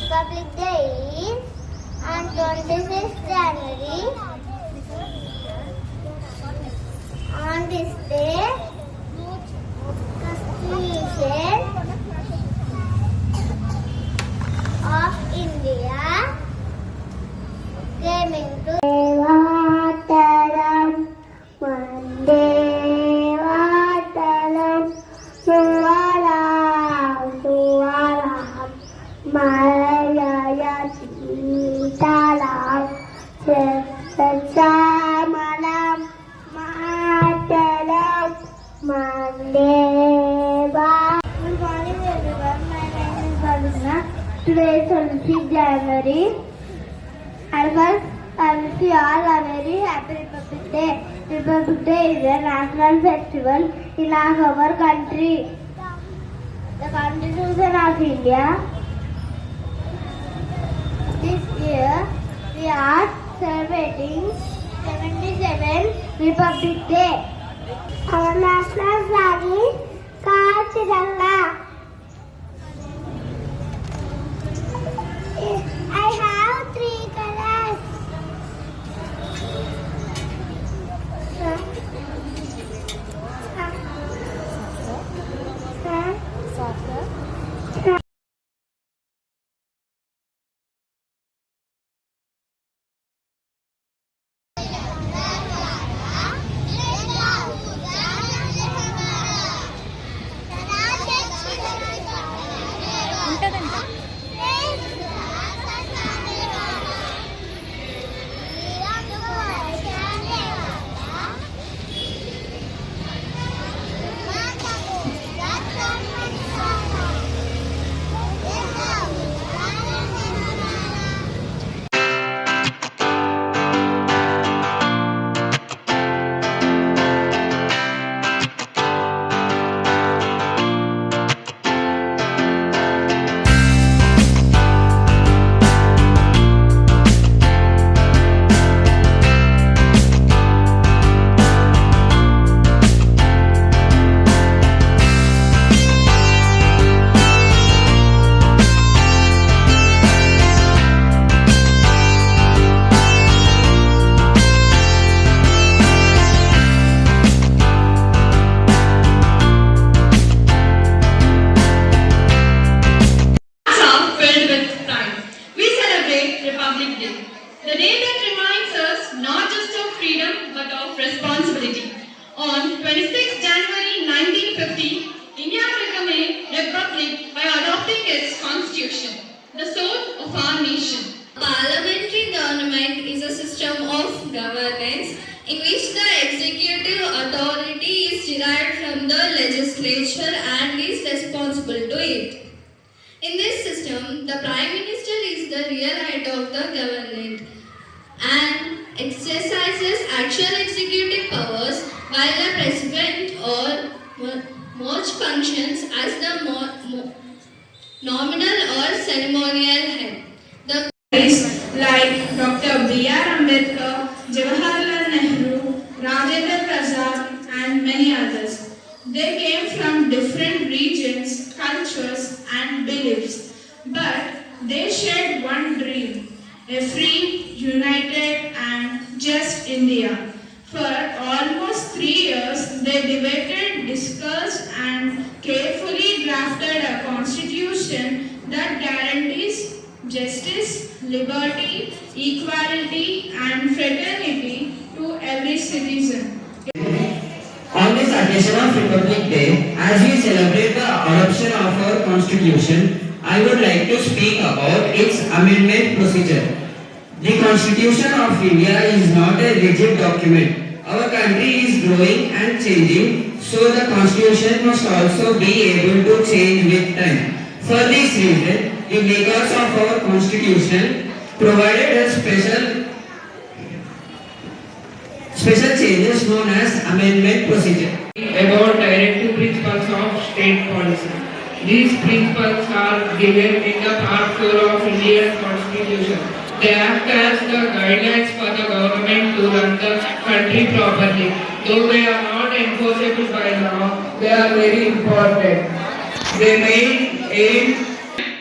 Republic Day is on 26th January. On this day, Constitution of India came into Mataram, Vande Mataram, Suvaram, Suvaram, Malaya Sitaram, Samaram, Mataram, Vande Mataram. Good morning everyone, my name is Varuna. Today is 26th January. I wish you all a very happy Republic Day. Republic Day is a national festival in our country. The Constitution of India. This year we are celebrating 77th Republic Day. Our national flag is Tiranga. I have 3 colors. The day that reminds us not just of freedom but of responsibility. On 26 January 1950, India became a republic by adopting its constitution, the soul of our nation. Parliamentary government is a system of governance in which the executive authority is derived from the legislature and is responsible to it. In this system, the Prime Minister is the real head of the government and exercises actual executive powers, while the President or merge functions as the nominal or ceremonial head. The like Dr. B.R. Ambedkar, Jawaharlal Nehru, Rajendra Prasad and many others. They came from different regions, cultures and beliefs, but they shared one dream, a free, united and just India. For almost 3 years, they debated, discussed and carefully drafted a constitution that guarantees justice, liberty, equality and fraternity to every citizen. On this occasion of Republic Day, as we celebrate the adoption of our constitution, I would like to speak about its amendment procedure. The Constitution of India is not a rigid document. Our country is growing and changing, so the Constitution must also be able to change with time. For this reason, the makers of our Constitution provided a special changes known as amendment procedure. About directive principles of state policy. These principles are given in the Part 4 of Indian Constitution. They act as the guidelines for the government to run the country properly. Though they are not enforceable by law, they are very important. They may aim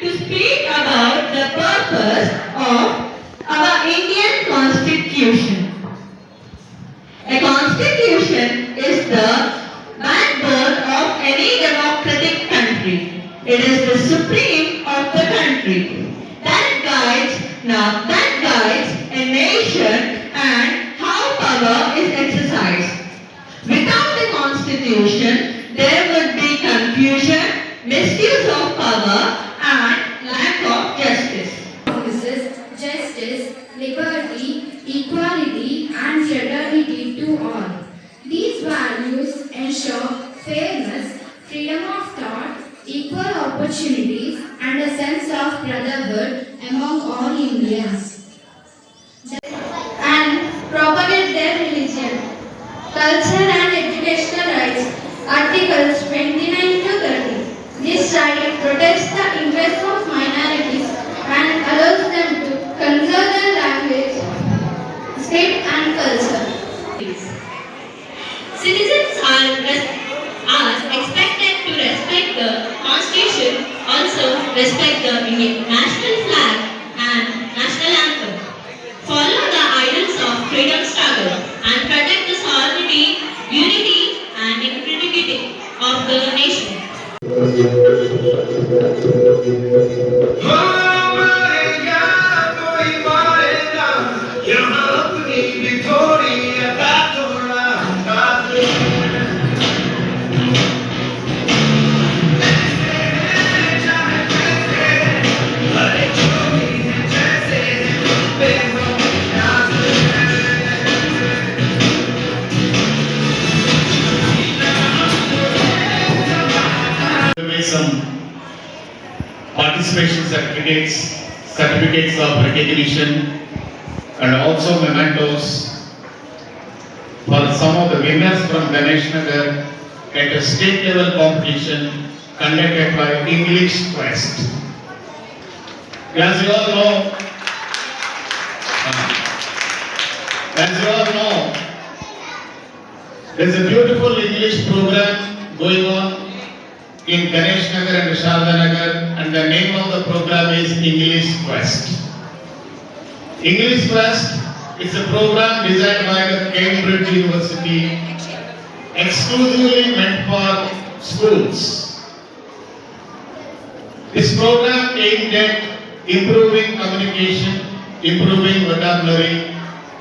To speak about the purpose of our Indian Constitution. A constitution is the backbone of any democratic country. It is the supreme of the country that guides a nation and how power is exercised. Without the constitution, there would be confusion, misuse of power, and lack of justice. Promises justice, liberty, equality, and fraternity to all. These values ensure fairness, freedom of thought, equal opportunities, and a sense of brotherhood among all Indians. And propagate their religion, culture, and educational rights. Articles 29 to 30. This right protects the interests of minorities and allows them to conserve their language, script, and culture. Citizens are expected to respect the Constitution, also respect the Indian national flag and national anthem, follow the ideals of freedom struggle, and protect the sovereignty, unity, and integrity of the nation. Some participation certificates of recognition, and also mementos for some of the winners from Ganesh Nagar at a state level competition conducted by English Quest. As you all know, there is a beautiful English program going on in Ganesh Nagar and Sharda Nagar, and the name of the program is English Quest. English Quest is a program designed by the Cambridge University exclusively meant for schools. This program aimed at improving communication, improving vocabulary,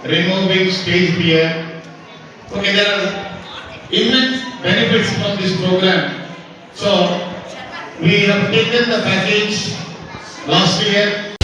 removing stage fear. Okay, there are immense benefits from this program. So, we have taken the package last year